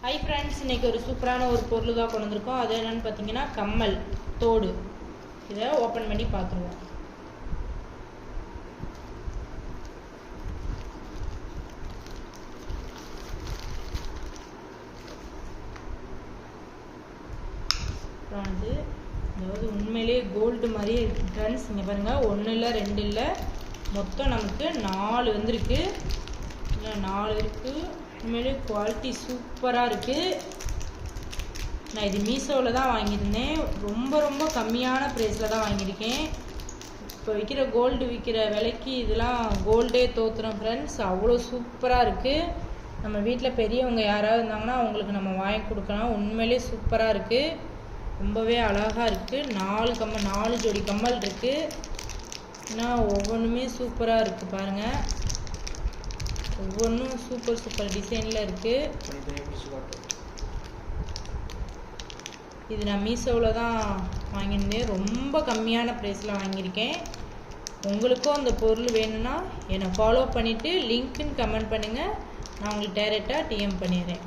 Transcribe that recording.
Hi friends, இன்றைக்கி ஒரு சூப்பரான ஒரு பொருள் தான் கொண்டு வந்திருக்கோம். அது என்னென்னு பார்த்தீங்கன்னா கம்மல் தோடு. இதை ஓப்பன் பண்ணி பார்த்துருவோம். அப்புறம் வந்து அதாவது உண்மையிலேயே கோல்டு மாதிரியே இருக்குது ஃப்ரெண்ட்ஸ். இங்கே பாருங்கள், 1 இல்லை 2 இல்லை, மொத்தம் நமக்கு 4 வந்திருக்கு. இல்லை 4 இருக்குது. உண்மையிலே குவாலிட்டி சூப்பராக இருக்குது. நான் இது மீஷோவில் தான் வாங்கியிருந்தேன். ரொம்ப கம்மியான ப்ரைஸில் தான் வாங்கியிருக்கேன். இப்போ விற்கிற கோல்டு விற்கிற விலைக்கு இதெல்லாம் கோல்டே தோற்றுறோம் ஃப்ரெண்ட்ஸ். அவ்வளோ சூப்பராக இருக்குது. நம்ம வீட்டில் பெரியவங்க யாராவது இருந்தாங்கன்னா அவங்களுக்கு நம்ம வாங்கி கொடுக்கலாம். உண்மையிலே சூப்பராக இருக்குது. ரொம்பவே அழகாக இருக்குது. 4 ஜோடி கம்மல் இருக்குது. ஆனால் ஒவ்வொன்றுமே சூப்பராக இருக்குது பாருங்கள். ஒவ்வொன்றும் சூப்பர் டிசைனில் இருக்குது. இது நான் மீஷோவில் தான் வாங்கியிருந்தேன். ரொம்ப கம்மியான ப்ரைஸில் வாங்கியிருக்கேன். உங்களுக்கும் அந்த பொருள் வேணும்னா என்னை ஃபாலோ பண்ணிவிட்டு லிங்க்குன்னு கமெண்ட் பண்ணுங்கள். நான் உங்களுக்கு டைரெக்டாக டிஎம் பண்ணிடுறேன்.